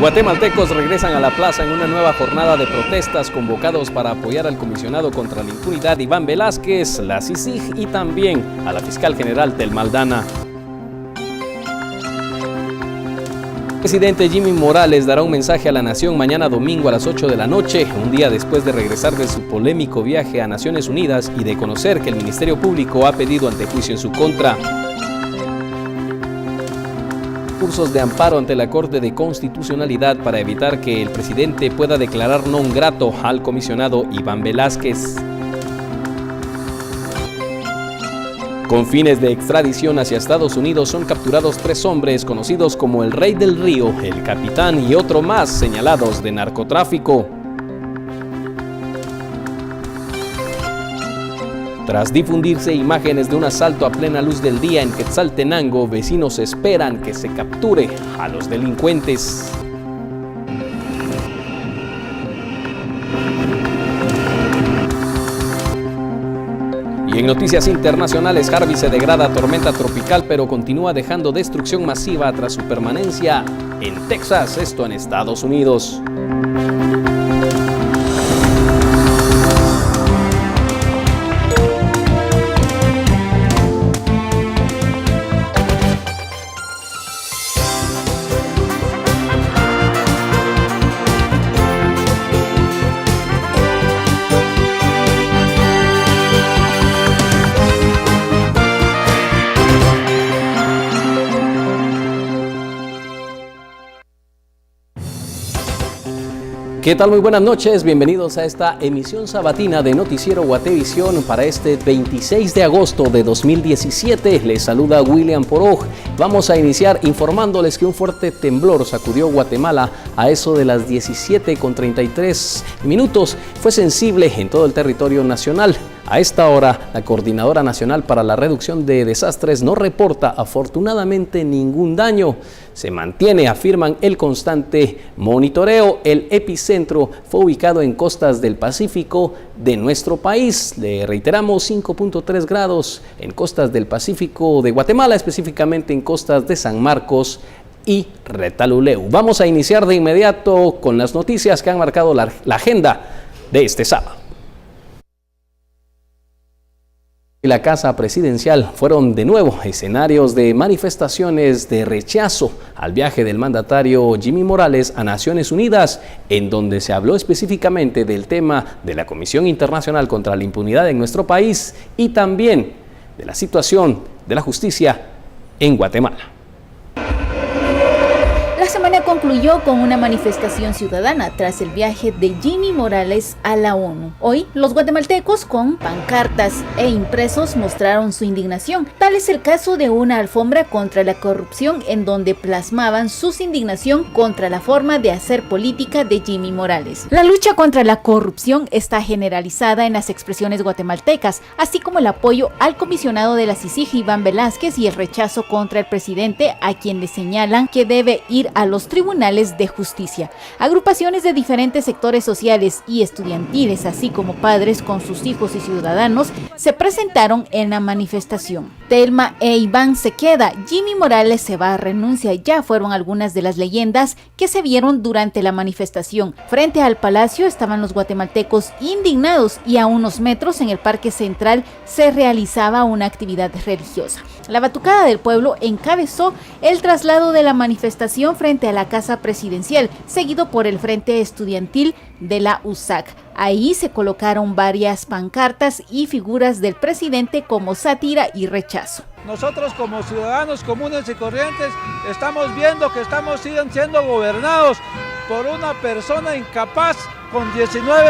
Guatemaltecos regresan a la plaza en una nueva jornada de protestas convocados para apoyar al comisionado contra la impunidad Iván Velázquez, la CICIG y también a la fiscal general Thelma Aldana. El presidente Jimmy Morales dará un mensaje a la nación mañana domingo a las 8 de la noche, un día después de regresar de su polémico viaje a Naciones Unidas y de conocer que el Ministerio Público ha pedido antejuicio en su contra. Cursos de amparo ante la Corte de Constitucionalidad para evitar que el presidente pueda declarar non grato al comisionado Iván Velázquez. Con fines de extradición hacia Estados Unidos son capturados 3 hombres conocidos como el Rey del Río, el Capitán y otro más señalados de narcotráfico. Tras difundirse imágenes de un asalto a plena luz del día en Quetzaltenango, vecinos esperan que se capture a los delincuentes. Y en noticias internacionales, Harvey se degrada a tormenta tropical, pero continúa dejando destrucción masiva tras su permanencia en Texas, esto en Estados Unidos. ¿Qué tal? Muy buenas noches, bienvenidos a esta emisión sabatina de Noticiero Guatevisión para este 26 de agosto de 2017. Les saluda William Poroj. Vamos a iniciar informándoles que un fuerte temblor sacudió Guatemala a eso de las 17:33 minutos. Fue sensible en todo el territorio nacional. A esta hora, la Coordinadora Nacional para la Reducción de Desastres no reporta afortunadamente ningún daño. Se mantiene, afirman, el constante monitoreo. El epicentro fue ubicado en costas del Pacífico de nuestro país. Le reiteramos, 5.3 grados en costas del Pacífico de Guatemala, específicamente en costas de San Marcos y Retaluleu. Vamos a iniciar de inmediato con las noticias que han marcado la agenda de este sábado. La Casa Presidencial fueron de nuevo escenarios de manifestaciones de rechazo al viaje del mandatario Jimmy Morales a Naciones Unidas, en donde se habló específicamente del tema de la Comisión Internacional contra la Impunidad en nuestro país y también de la situación de la justicia en Guatemala. La semana concluyó con una manifestación ciudadana tras el viaje de Jimmy Morales a la ONU. Hoy, los guatemaltecos con pancartas e impresos mostraron su indignación. Tal es el caso de una alfombra contra la corrupción en donde plasmaban su indignación contra la forma de hacer política de Jimmy Morales. La lucha contra la corrupción está generalizada en las expresiones guatemaltecas, así como el apoyo al comisionado de la CICIG Iván Velázquez y el rechazo contra el presidente, a quien le señalan que debe ir a los tribunales de justicia. Agrupaciones de diferentes sectores sociales y estudiantiles, así como padres con sus hijos y ciudadanos, se presentaron en la manifestación. Thelma e Iván se queda, Jimmy Morales se va a renuncia, ya fueron algunas de las leyendas que se vieron durante la manifestación. Frente al palacio estaban los guatemaltecos indignados y a unos metros en el Parque Central se realizaba una actividad religiosa. La Batucada del Pueblo encabezó el traslado de la manifestación frente a la Casa Presidencial, seguido por el Frente Estudiantil de la USAC. Ahí se colocaron varias pancartas y figuras del presidente como sátira y rechazo. Nosotros como ciudadanos comunes y corrientes estamos viendo que estamos siendo gobernados por una persona incapaz con 19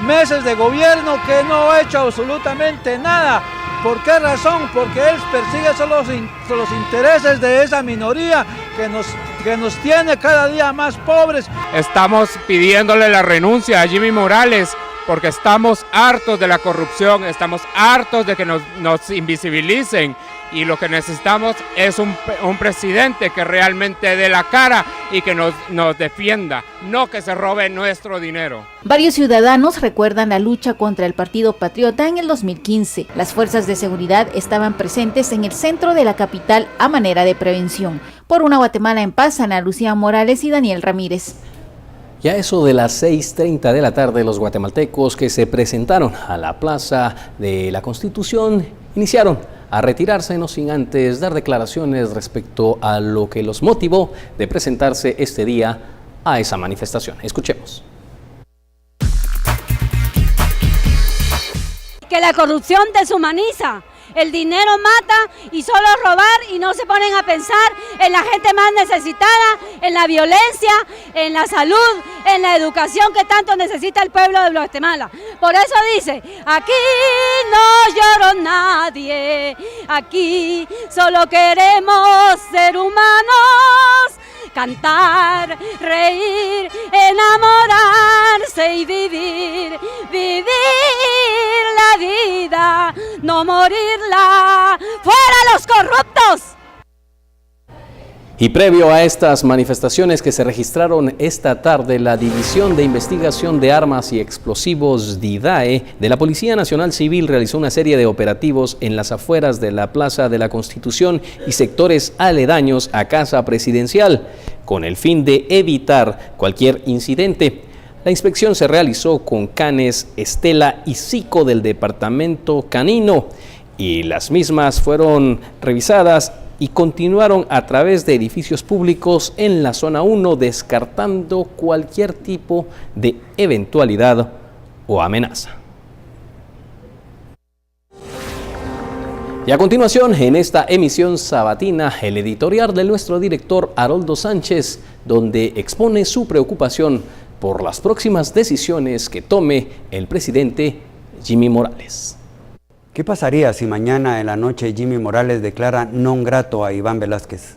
meses de gobierno que no ha hecho absolutamente nada. ¿Por qué razón? Porque él persigue solo los intereses de esa minoría que nos tiene cada día más pobres. Estamos pidiéndole la renuncia a Jimmy Morales porque estamos hartos de la corrupción, estamos hartos de que nos invisibilicen y lo que necesitamos es un presidente que realmente dé la cara y que nos defienda, no que se robe nuestro dinero. Varios ciudadanos recuerdan la lucha contra el Partido Patriota en el 2015. Las fuerzas de seguridad estaban presentes en el centro de la capital a manera de prevención. Por una Guatemala en paz, Ana Lucía Morales y Daniel Ramírez. Ya eso de las 6:30 de la tarde, los guatemaltecos que se presentaron a la Plaza de la Constitución iniciaron a retirarse, no sin antes dar declaraciones respecto a lo que los motivó de presentarse este día a esa manifestación. Escuchemos. Que la corrupción deshumaniza, el dinero mata y solo robar, y no se ponen a pensar en la gente más necesitada, en la violencia, en la salud, en la educación que tanto necesita el pueblo de Guatemala. Por eso dice, aquí no lloró nadie, aquí solo queremos ser humanos, cantar, reír, enamorarse y vivir la vida, no morirla. ¡Fuera los corruptos! Y previo a estas manifestaciones que se registraron esta tarde, la División de Investigación de Armas y Explosivos DIDAE de la Policía Nacional Civil realizó una serie de operativos en las afueras de la Plaza de la Constitución y sectores aledaños a Casa Presidencial, con el fin de evitar cualquier incidente. La inspección se realizó con canes Estela y Zico del departamento canino, y las mismas fueron revisadas y continuaron a través de edificios públicos en la zona 1, descartando cualquier tipo de eventualidad o amenaza. Y a continuación, en esta emisión sabatina, el editorial de nuestro director Haroldo Sánchez, donde expone su preocupación por las próximas decisiones que tome el presidente Jimmy Morales. ¿Qué pasaría si mañana en la noche Jimmy Morales declara non grato a Iván Velázquez?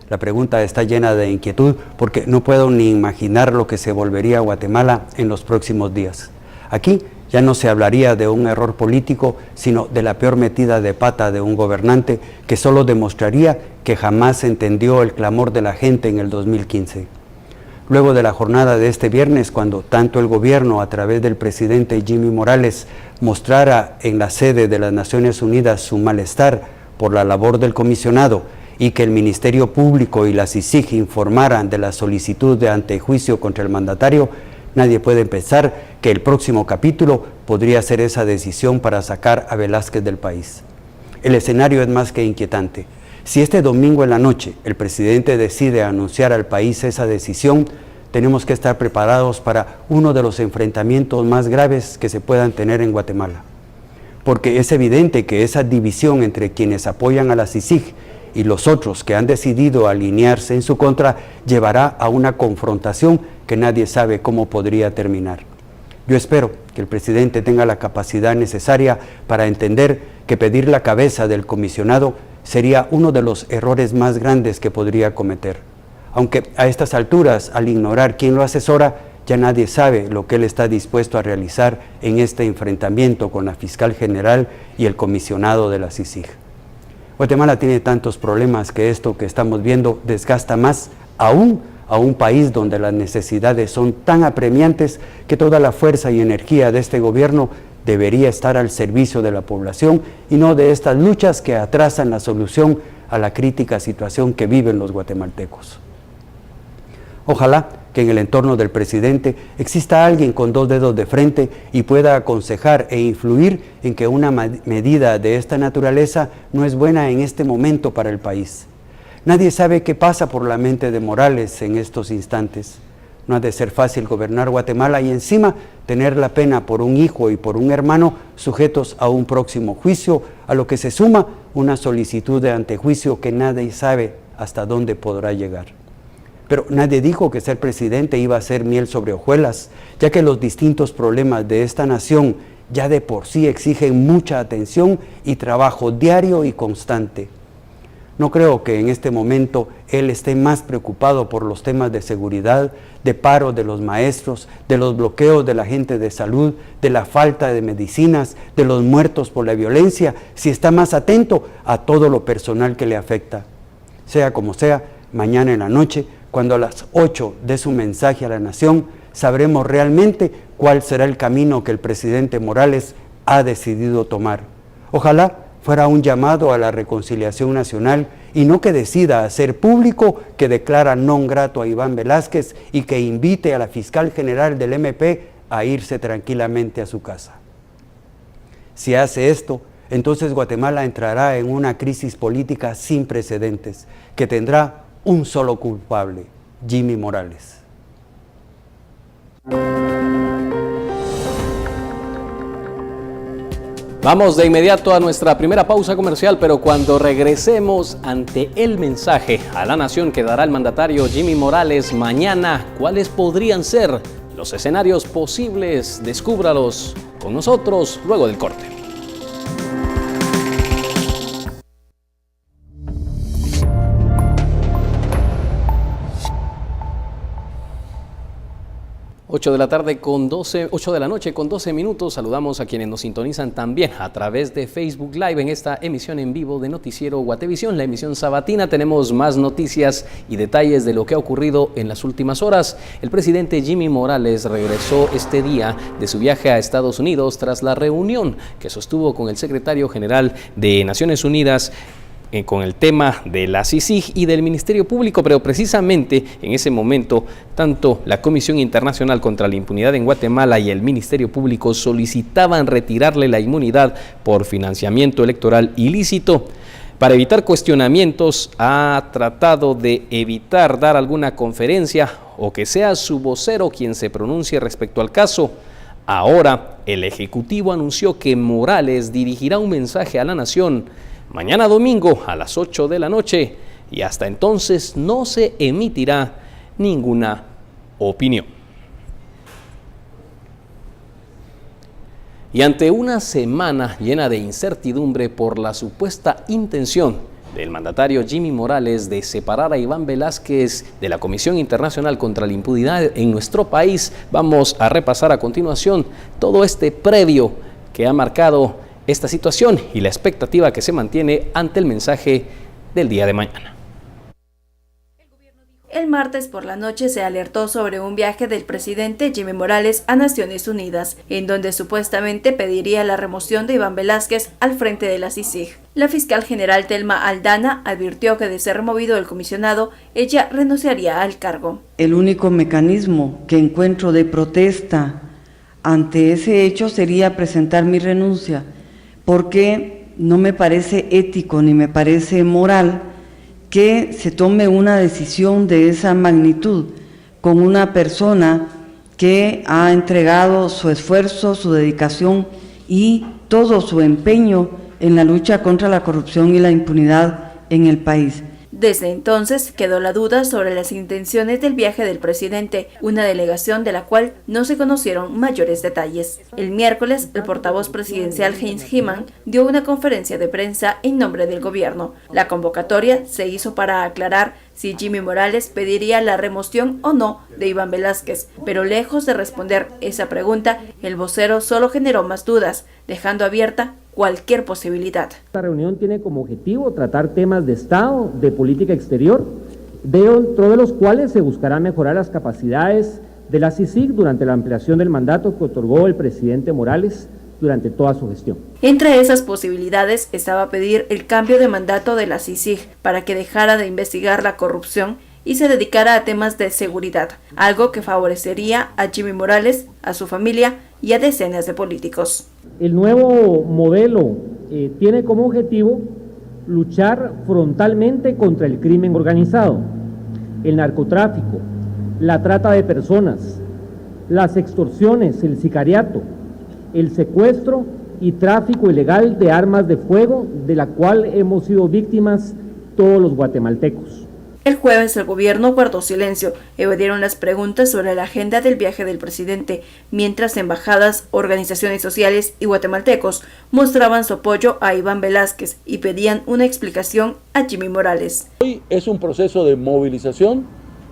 La pregunta está llena de inquietud porque no puedo ni imaginar lo que se volvería Guatemala en los próximos días. Aquí ya no se hablaría de un error político, sino de la peor metida de pata de un gobernante que solo demostraría que jamás entendió el clamor de la gente en el 2015. Luego de la jornada de este viernes, cuando tanto el gobierno a través del presidente Jimmy Morales mostrara en la sede de las Naciones Unidas su malestar por la labor del comisionado y que el Ministerio Público y la CICIG informaran de la solicitud de antejuicio contra el mandatario, nadie puede pensar que el próximo capítulo podría ser esa decisión para sacar a Velázquez del país. El escenario es más que inquietante. Si este domingo en la noche el presidente decide anunciar al país esa decisión, tenemos que estar preparados para uno de los enfrentamientos más graves que se puedan tener en Guatemala. Porque es evidente que esa división entre quienes apoyan a la CICIG y los otros que han decidido alinearse en su contra llevará a una confrontación que nadie sabe cómo podría terminar. Yo espero que el presidente tenga la capacidad necesaria para entender que pedir la cabeza del comisionado sería uno de los errores más grandes que podría cometer. Aunque a estas alturas, al ignorar quién lo asesora, ya nadie sabe lo que él está dispuesto a realizar en este enfrentamiento con la fiscal general y el comisionado de la CICIG. Guatemala tiene tantos problemas que esto que estamos viendo desgasta más aún a un país donde las necesidades son tan apremiantes que toda la fuerza y energía de este gobierno debería estar al servicio de la población y no de estas luchas que atrasan la solución a la crítica situación que viven los guatemaltecos. Ojalá que en el entorno del presidente exista alguien con dos dedos de frente y pueda aconsejar e influir en que una medida de esta naturaleza no es buena en este momento para el país. Nadie sabe qué pasa por la mente de Morales en estos instantes. No ha de ser fácil gobernar Guatemala y encima tener la pena por un hijo y por un hermano sujetos a un próximo juicio, a lo que se suma una solicitud de antejuicio que nadie sabe hasta dónde podrá llegar. Pero nadie dijo que ser presidente iba a ser miel sobre hojuelas, ya que los distintos problemas de esta nación ya de por sí exigen mucha atención y trabajo diario y constante. No creo que en este momento él esté más preocupado por los temas de seguridad, de paro de los maestros, de los bloqueos de la gente de salud, de la falta de medicinas, de los muertos por la violencia, si está más atento a todo lo personal que le afecta. Sea como sea, mañana en la noche, cuando a las 8 dé su mensaje a la nación, sabremos realmente cuál será el camino que el presidente Morales ha decidido tomar. Ojalá fuera un llamado a la reconciliación nacional y no que decida hacer público que declara non grato a Iván Velázquez y que invite a la fiscal general del MP a irse tranquilamente a su casa. Si hace esto, entonces Guatemala entrará en una crisis política sin precedentes, que tendrá un solo culpable, Jimmy Morales. Vamos de inmediato a nuestra primera pausa comercial, pero cuando regresemos ante el mensaje a la nación que dará el mandatario Jimmy Morales mañana, ¿cuáles podrían ser los escenarios posibles? Descúbralos con nosotros luego del corte. Ocho de la noche con 12 minutos. Saludamos a quienes nos sintonizan también a través de Facebook Live en esta emisión en vivo de Noticiero Guatevisión, la emisión sabatina. Tenemos más noticias y detalles de lo que ha ocurrido en las últimas horas. El presidente Jimmy Morales regresó este día de su viaje a Estados Unidos tras la reunión que sostuvo con el secretario general de Naciones Unidas con el tema de la CICIG y del Ministerio Público, pero precisamente en ese momento tanto la Comisión Internacional contra la Impunidad en Guatemala y el Ministerio Público solicitaban retirarle la inmunidad por financiamiento electoral ilícito. Para evitar cuestionamientos, ha tratado de evitar dar alguna conferencia o que sea su vocero quien se pronuncie respecto al caso. Ahora, el Ejecutivo anunció que Morales dirigirá un mensaje a la nación mañana domingo a las 8 de la noche y hasta entonces no se emitirá ninguna opinión. Y ante una semana llena de incertidumbre por la supuesta intención del mandatario Jimmy Morales de separar a Iván Velázquez de la Comisión Internacional contra la Impunidad en nuestro país, vamos a repasar a continuación todo este previo que ha marcado esta situación y la expectativa que se mantiene ante el mensaje del día de mañana. El martes por la noche se alertó sobre un viaje del presidente Jimmy Morales a Naciones Unidas, en donde supuestamente pediría la remoción de Iván Velázquez al frente de la CICIG. La fiscal general Telma Aldana advirtió que de ser removido el comisionado, ella renunciaría al cargo. El único mecanismo que encuentro de protesta ante ese hecho sería presentar mi renuncia, porque no me parece ético ni me parece moral que se tome una decisión de esa magnitud con una persona que ha entregado su esfuerzo, su dedicación y todo su empeño en la lucha contra la corrupción y la impunidad en el país. Desde entonces quedó la duda sobre las intenciones del viaje del presidente, una delegación de la cual no se conocieron mayores detalles. El miércoles, el portavoz presidencial Heinz Hyman dio una conferencia de prensa en nombre del gobierno. La convocatoria se hizo para aclarar si Jimmy Morales pediría la remoción o no de Iván Velázquez, pero lejos de responder esa pregunta, el vocero solo generó más dudas, dejando abierta cualquier posibilidad. Esta reunión tiene como objetivo tratar temas de Estado, de política exterior, dentro de los cuales se buscará mejorar las capacidades de la CICIG durante la ampliación del mandato que otorgó el presidente Morales durante toda su gestión. Entre esas posibilidades estaba pedir el cambio de mandato de la CICIG para que dejara de investigar la corrupción y se dedicara a temas de seguridad, algo que favorecería a Jimmy Morales, a su familia y a decenas de políticos. El nuevo modelo tiene como objetivo luchar frontalmente contra el crimen organizado, el narcotráfico, la trata de personas, las extorsiones, el sicariato, el secuestro y tráfico ilegal de armas de fuego, de la cual hemos sido víctimas todos los guatemaltecos. El jueves el gobierno guardó silencio, evadieron las preguntas sobre la agenda del viaje del presidente, mientras embajadas, organizaciones sociales y guatemaltecos mostraban su apoyo a Iván Velázquez y pedían una explicación a Jimmy Morales. Hoy es un proceso de movilización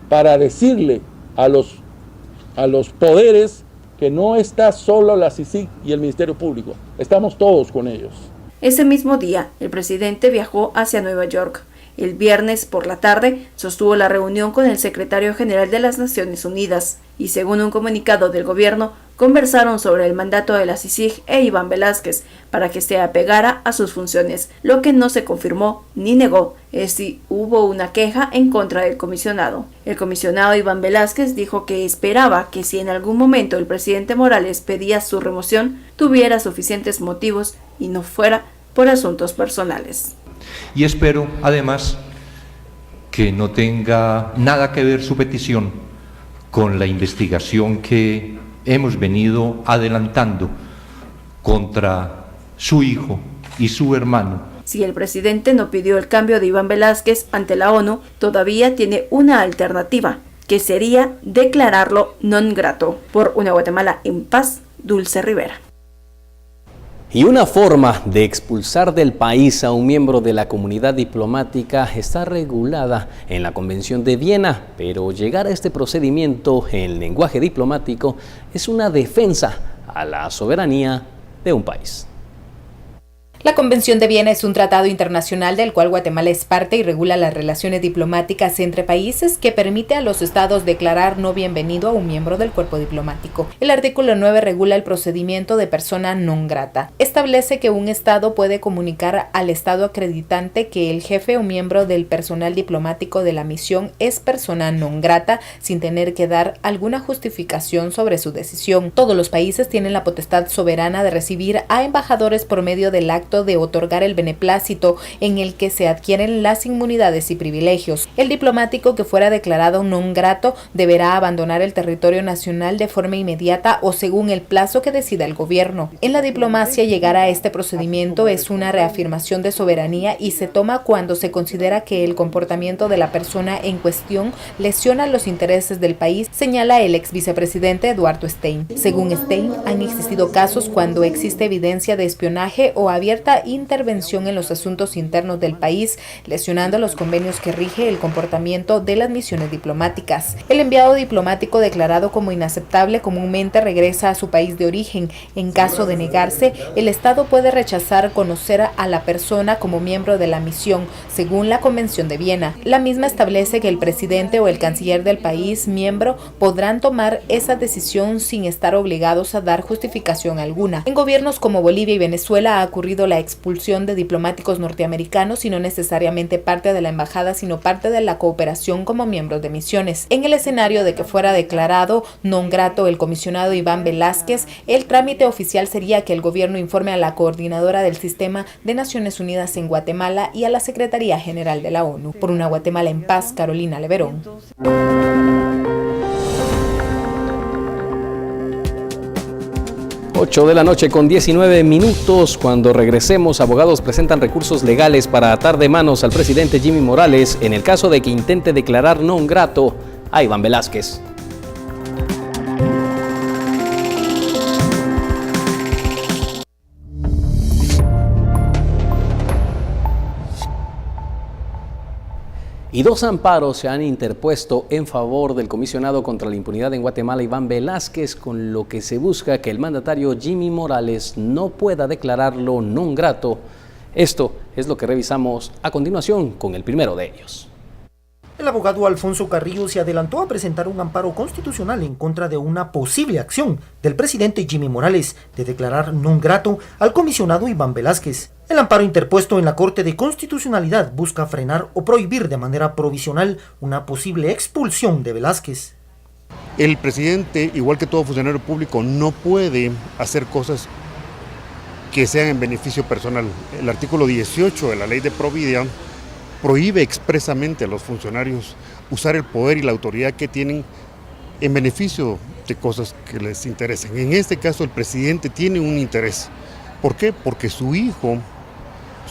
para decirle a los poderes que no está solo la CICIG y el Ministerio Público, estamos todos con ellos. Ese mismo día, el presidente viajó hacia Nueva York. El viernes por la tarde sostuvo la reunión con el secretario general de las Naciones Unidas y, según un comunicado del gobierno, conversaron sobre el mandato de la CICIG e Iván Velázquez para que se apegara a sus funciones. Lo que no se confirmó ni negó es si hubo una queja en contra del comisionado. El comisionado Iván Velázquez dijo que esperaba que si en algún momento el presidente Morales pedía su remoción, tuviera suficientes motivos y no fuera por asuntos personales. Y espero, además, que no tenga nada que ver su petición con la investigación que hemos venido adelantando contra su hijo y su hermano. Si el presidente no pidió el cambio de Iván Velázquez ante la ONU, todavía tiene una alternativa, que sería declararlo non grato. Por una Guatemala en paz, Dulce Rivera. Y una forma de expulsar del país a un miembro de la comunidad diplomática está regulada en la Convención de Viena, pero llegar a este procedimiento en lenguaje diplomático es una defensa a la soberanía de un país. La Convención de Viena es un tratado internacional del cual Guatemala es parte y regula las relaciones diplomáticas entre países, que permite a los estados declarar no bienvenido a un miembro del cuerpo diplomático. El artículo 9 regula el procedimiento de persona non grata. Establece que un estado puede comunicar al estado acreditante que el jefe o miembro del personal diplomático de la misión es persona non grata sin tener que dar alguna justificación sobre su decisión. Todos los países tienen la potestad soberana de recibir a embajadores por medio del acto de otorgar el beneplácito, en el que se adquieren las inmunidades y privilegios. El diplomático que fuera declarado non grato deberá abandonar el territorio nacional de forma inmediata o según el plazo que decida el gobierno. En la diplomacia, llegar a este procedimiento es una reafirmación de soberanía y se toma cuando se considera que el comportamiento de la persona en cuestión lesiona los intereses del país, señala el ex vicepresidente Eduardo Stein. Según Stein, han existido casos cuando existe evidencia de espionaje o abierta intervención en los asuntos internos del país, lesionando los convenios que rige el comportamiento de las misiones diplomáticas. El enviado diplomático declarado como inaceptable comúnmente regresa a su país de origen. En caso de negarse, el Estado puede rechazar conocer a la persona como miembro de la misión, según la Convención de Viena. La misma establece que el presidente o el canciller del país miembro podrán tomar esa decisión sin estar obligados a dar justificación alguna. En gobiernos como Bolivia y Venezuela ha ocurrido la expulsión de diplomáticos norteamericanos y no necesariamente parte de la embajada, sino parte de la cooperación como miembros de misiones. En el escenario de que fuera declarado non grato el comisionado Iván Velázquez, el trámite oficial sería que el gobierno informe a la coordinadora del Sistema de Naciones Unidas en Guatemala y a la Secretaría General de la ONU. Por una Guatemala en paz, Carolina Leverón. 8 de la noche con 19 minutos. Cuando regresemos, abogados presentan recursos legales para atar de manos al presidente Jimmy Morales en el caso de que intente declarar non grato a Iván Velázquez. Y 2 amparos se han interpuesto en favor del comisionado contra la impunidad en Guatemala, Iván Velázquez, con lo que se busca que el mandatario Jimmy Morales no pueda declararlo non grato. Esto es lo que revisamos a continuación con el primero de ellos. El abogado Alfonso Carrillo se adelantó a presentar un amparo constitucional en contra de una posible acción del presidente Jimmy Morales de declarar non grato al comisionado Iván Velázquez. El amparo interpuesto en la Corte de Constitucionalidad busca frenar o prohibir de manera provisional una posible expulsión de Velázquez. El presidente, igual que todo funcionario público, no puede hacer cosas que sean en beneficio personal. El artículo 18 de la Ley de Providia prohíbe expresamente a los funcionarios usar el poder y la autoridad que tienen en beneficio de cosas que les interesen. En este caso, el presidente tiene un interés. ¿Por qué? Porque su hijo,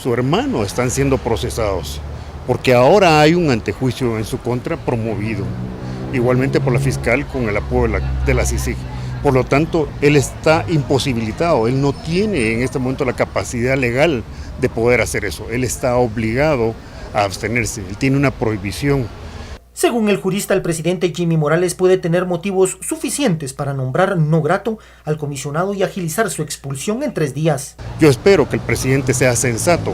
su hermano están siendo procesados porque ahora hay un antejuicio en su contra promovido, igualmente por la fiscal con el apoyo de la CICIG. Por lo tanto, él está imposibilitado, él no tiene en este momento la capacidad legal de poder hacer eso, él está obligado a abstenerse, él tiene una prohibición. Según el jurista, el presidente Jimmy Morales puede tener motivos suficientes para nombrar no grato al comisionado y agilizar su expulsión en 3 días. Yo espero que el presidente sea sensato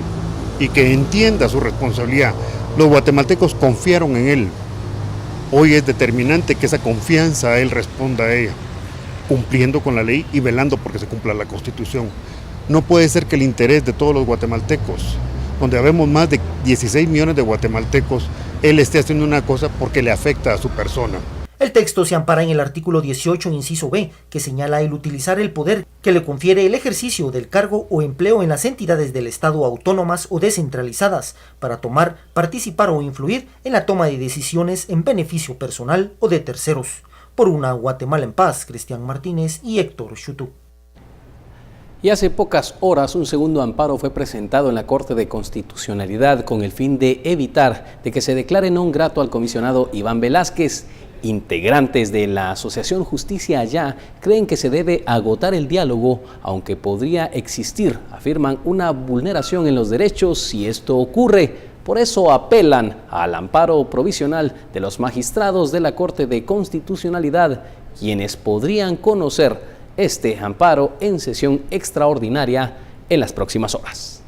y que entienda su responsabilidad. Los guatemaltecos confiaron en él. Hoy es determinante que esa confianza él responda a ella, cumpliendo con la ley y velando porque se cumpla la Constitución. No puede ser que el interés de todos los guatemaltecos, donde habemos más de 16 millones de guatemaltecos, él esté haciendo una cosa porque le afecta a su persona. El texto se ampara en el artículo 18, inciso B, que señala el utilizar el poder que le confiere el ejercicio del cargo o empleo en las entidades del Estado autónomas o descentralizadas para tomar, participar o influir en la toma de decisiones en beneficio personal o de terceros. Por una Guatemala en paz, Cristian Martínez y Héctor Chutú. Y hace pocas horas un segundo amparo fue presentado en la Corte de Constitucionalidad con el fin de evitar de que se declare non grato al comisionado Iván Velázquez. Integrantes de la Asociación Justicia Allá creen que se debe agotar el diálogo, aunque podría existir, afirman, una vulneración en los derechos si esto ocurre. Por eso apelan al amparo provisional de los magistrados de la Corte de Constitucionalidad, quienes podrían conocer este amparo en sesión extraordinaria en las próximas horas.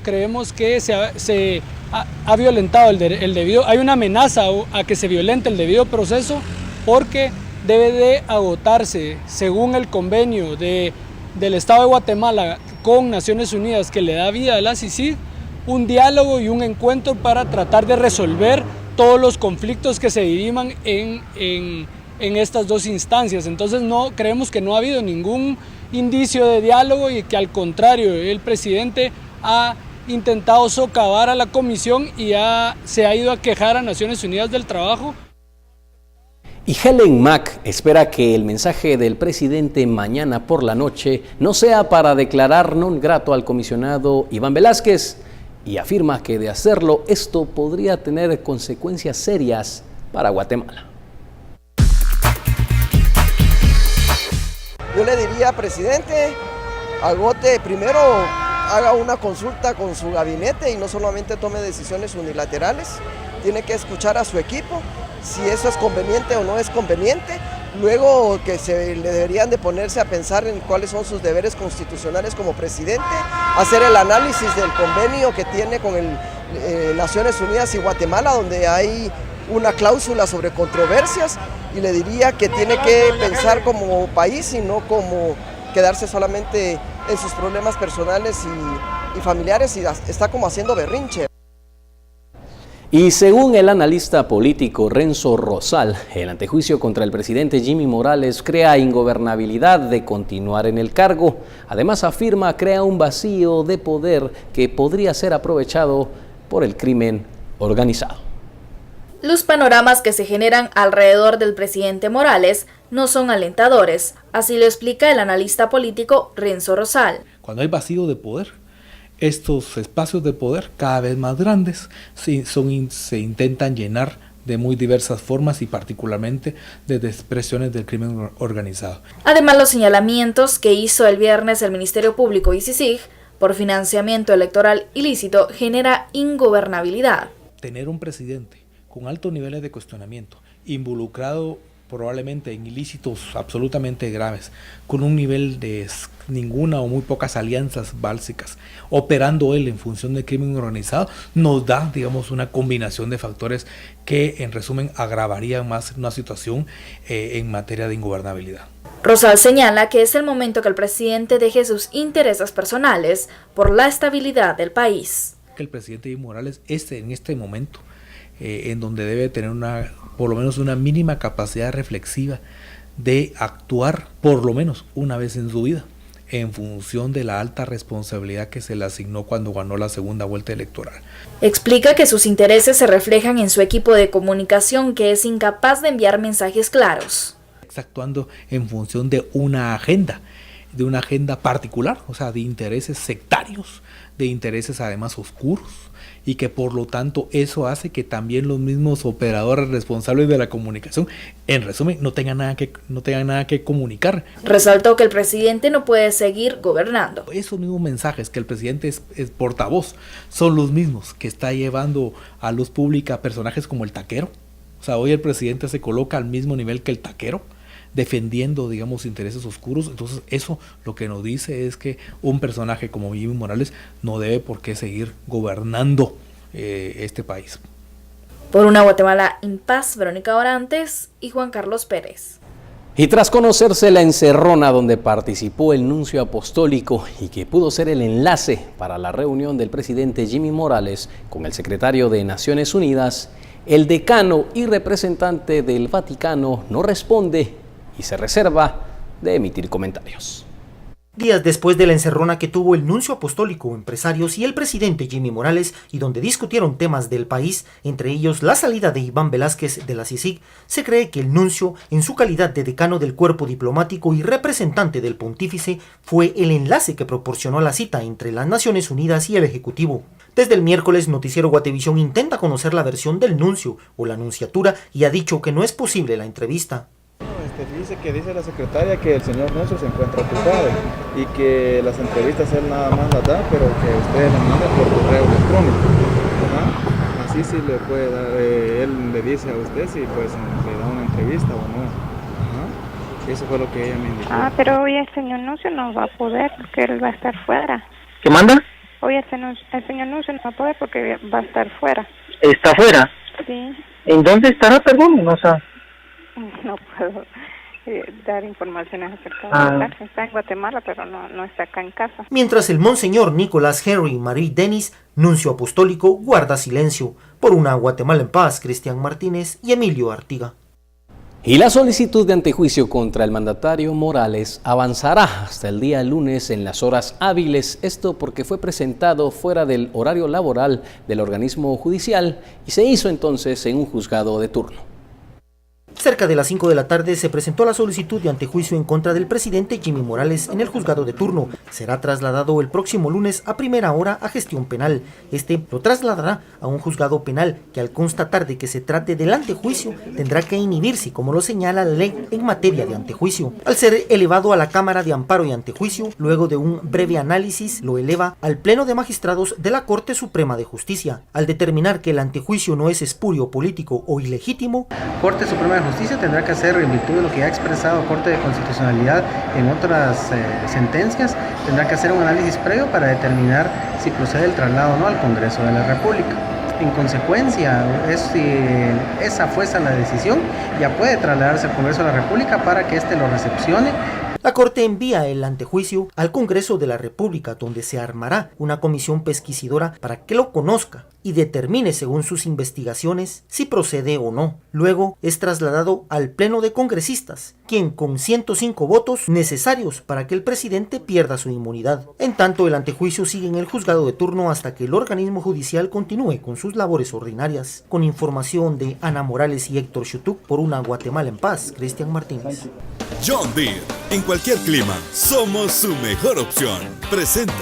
Creemos que se ha violentado el debido, hay una amenaza a que se violente el debido proceso porque debe de agotarse, según el convenio del Estado de Guatemala con Naciones Unidas que le da vida a la CICIG, un diálogo y un encuentro para tratar de resolver todos los conflictos que se diriman en estas dos instancias. Entonces creemos que no ha habido ningún indicio de diálogo y que al contrario el presidente ha intentado socavar a la comisión y se ha ido a quejar a Naciones Unidas del Trabajo. Y Helen Mack espera que el mensaje del presidente mañana por la noche no sea para declarar non grato al comisionado Iván Velázquez, y afirma que de hacerlo esto podría tener consecuencias serias para Guatemala. Yo le diría, presidente, agote primero, haga una consulta con su gabinete y no solamente tome decisiones unilaterales, tiene que escuchar a su equipo, si eso es conveniente o no es conveniente, luego que le deberían de ponerse a pensar en cuáles son sus deberes constitucionales como presidente, hacer el análisis del convenio que tiene con Naciones Unidas y Guatemala, donde hay una cláusula sobre controversias, y le diría que tiene que pensar como país y no como quedarse solamente en sus problemas personales y familiares, y está como haciendo berrinche. Y según el analista político Renzo Rosal, el antejuicio contra el presidente Jimmy Morales crea ingobernabilidad de continuar en el cargo. Además, afirma, crea un vacío de poder que podría ser aprovechado por el crimen organizado. Los panoramas que se generan alrededor del presidente Morales no son alentadores, así lo explica el analista político Renzo Rosal. Cuando hay vacío de poder, estos espacios de poder cada vez más grandes se intentan llenar de muy diversas formas y particularmente de expresiones del crimen organizado. Además, los señalamientos que hizo el viernes el Ministerio Público y CICIG por financiamiento electoral ilícito genera ingobernabilidad. Tener un presidente con altos niveles de cuestionamiento, involucrado probablemente en ilícitos absolutamente graves, con un nivel de ninguna o muy pocas alianzas básicas, operando él en función del crimen organizado, nos da, digamos, una combinación de factores que, en resumen, agravarían más una situación en materia de ingobernabilidad. Rosal señala que es el momento que el presidente deje sus intereses personales por la estabilidad del país. Que el presidente Evo Morales en este momento en donde debe tener por lo menos una mínima capacidad reflexiva de actuar por lo menos una vez en su vida en función de la alta responsabilidad que se le asignó cuando ganó la segunda vuelta electoral. Explica que sus intereses se reflejan en su equipo de comunicación, que es incapaz de enviar mensajes claros. Está actuando en función de una agenda de una agenda particular, o sea, de intereses sectarios, de intereses además oscuros, y que por lo tanto eso hace que también los mismos operadores responsables de la comunicación, en resumen, no tengan nada que comunicar. Resaltó que el presidente no puede seguir gobernando. Esos mismos mensajes que el presidente es portavoz son los mismos que está llevando a luz pública a personajes como el taquero. O sea, hoy el presidente se coloca al mismo nivel que el taquero, defendiendo, digamos, intereses oscuros. Entonces eso lo que nos dice es que un personaje como Jimmy Morales no debe por qué seguir gobernando este país. Por una Guatemala en paz, Verónica Orantes y Juan Carlos Pérez. Y tras conocerse la encerrona donde participó el nuncio apostólico y que pudo ser el enlace para la reunión del presidente Jimmy Morales con el secretario de Naciones Unidas, el decano y representante del Vaticano no responde y se reserva de emitir comentarios. Días después de la encerrona que tuvo el nuncio apostólico, empresarios y el presidente Jimmy Morales, y donde discutieron temas del país, entre ellos la salida de Iván Velázquez de la CICIG, se cree que el nuncio, en su calidad de decano del cuerpo diplomático y representante del pontífice, fue el enlace que proporcionó la cita entre las Naciones Unidas y el Ejecutivo. Desde el miércoles, Noticiero Guatevisión intenta conocer la versión del nuncio o la nunciatura y ha dicho que no es posible la entrevista. Dice la secretaria que el señor nuncio se encuentra ocupado y que las entrevistas él nada más las da, pero que ustedes las mandan por correo electrónico, ¿verdad? Así sí le puede dar, él le dice a usted si pues le da una entrevista o no. ¿Ah? Eso fue lo que ella me indicó. Pero hoy el señor nuncio no va a poder porque él va a estar fuera. ¿Qué manda? Hoy el señor nuncio no va a poder porque va a estar fuera. ¿Está fuera? Sí. ¿En dónde estará, perdón? No sé. No puedo dar informaciones acerca de eso. Está en Guatemala, pero no está acá en casa. Mientras el monseñor Nicolás Henry Marie Denis, nuncio apostólico, guarda silencio. Por una Guatemala en paz, Cristian Martínez y Emilio Artiga. Y la solicitud de antejuicio contra el mandatario Morales avanzará hasta el día lunes en las horas hábiles, esto porque fue presentado fuera del horario laboral del organismo judicial y se hizo entonces en un juzgado de turno. Cerca de las 5 de la tarde se presentó la solicitud de antejuicio en contra del presidente Jimmy Morales en el juzgado de turno. Será trasladado el próximo lunes a primera hora a gestión penal. Este lo trasladará a un juzgado penal que al constatar de que se trate del antejuicio tendrá que inhibirse, como lo señala la ley en materia de antejuicio. Al ser elevado a la Cámara de Amparo y Antejuicio, luego de un breve análisis lo eleva al Pleno de Magistrados de la Corte Suprema de Justicia. Al determinar que el antejuicio no es espurio, político o ilegítimo, Corte Suprema de Justicia tendrá que hacer, en virtud de lo que ha expresado Corte de Constitucionalidad en otras sentencias, tendrá que hacer un análisis previo para determinar si procede el traslado o no al Congreso de la República. En consecuencia, si esa fuese la decisión, ya puede trasladarse al Congreso de la República para que éste lo recepcione. La Corte envía el antejuicio al Congreso de la República, donde se armará una comisión pesquisidora para que lo conozca y determine según sus investigaciones si procede o no. Luego es trasladado al Pleno de Congresistas, quien con 105 votos necesarios para que el presidente pierda su inmunidad. En tanto, el antejuicio sigue en el juzgado de turno hasta que el organismo judicial continúe con sus labores ordinarias. Con información de Ana Morales y Héctor Chutuc, por una Guatemala en paz, Cristian Martínez. John Deere, en cualquier clima, somos su mejor opción. Presenta.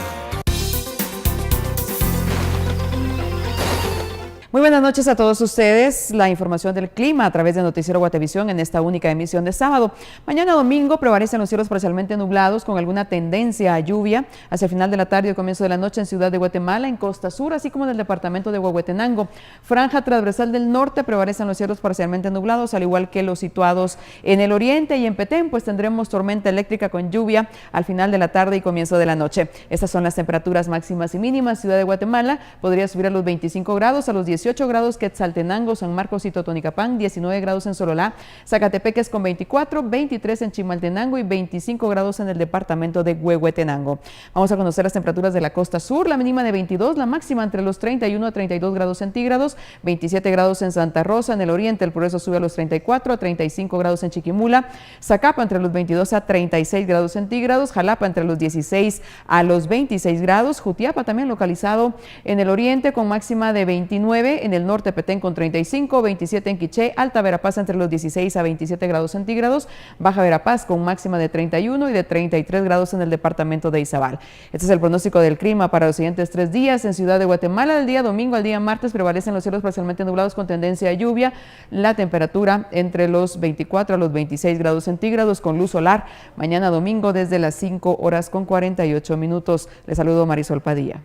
Muy buenas noches a todos ustedes. La información del clima a través de Noticiero Guatevisión en esta única emisión de sábado. Mañana domingo prevalecen los cielos parcialmente nublados con alguna tendencia a lluvia hacia el final de la tarde y comienzo de la noche en Ciudad de Guatemala, en Costa Sur, así como en el departamento de Huehuetenango. Franja transversal del norte prevalecen los cielos parcialmente nublados, al igual que los situados en el oriente, y en Petén pues tendremos tormenta eléctrica con lluvia al final de la tarde y comienzo de la noche. Estas son las temperaturas máximas y mínimas. Ciudad de Guatemala podría subir a los 25 grados, a los 18 grados Quetzaltenango, San Marcos y Totonicapán, 19 grados en Sololá, Zacatepeques con 24, 23 en Chimaltenango y 25 grados en el departamento de Huehuetenango. Vamos a conocer las temperaturas de la costa sur, la mínima de 22, la máxima entre los 31 a 32 grados centígrados, 27 grados en Santa Rosa, en el oriente el progreso sube a los 34 a 35 grados en Chiquimula, Zacapa entre los 22 a 36 grados centígrados, Jalapa entre los 16 a los 26 grados, Jutiapa también localizado en el oriente con máxima de 29, 29, en el norte Petén con 35, 27 en Quiché, Alta Verapaz entre los 16 a 27 grados centígrados, Baja Verapaz con máxima de 31 y de 33 grados en el departamento de Izabal. Este es el pronóstico del clima para los siguientes 3 días. En Ciudad de Guatemala, el día domingo al día martes prevalecen los cielos parcialmente nublados con tendencia a lluvia, la temperatura entre los 24 a los 26 grados centígrados con luz solar. Mañana domingo desde las 5 horas con 48 minutos. Les saludo Marisol Padilla.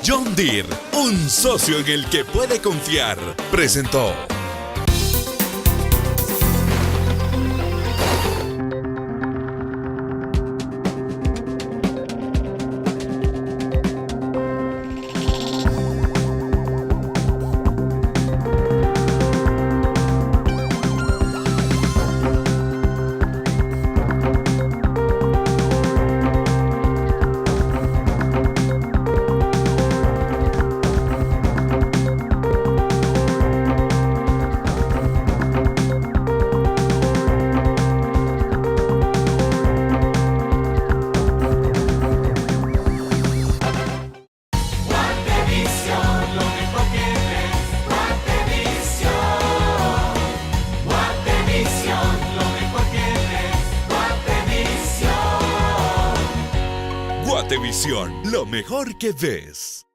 John Deere, un socio en el que puede confiar, presentó. Guatevisión, lo mejor que ves.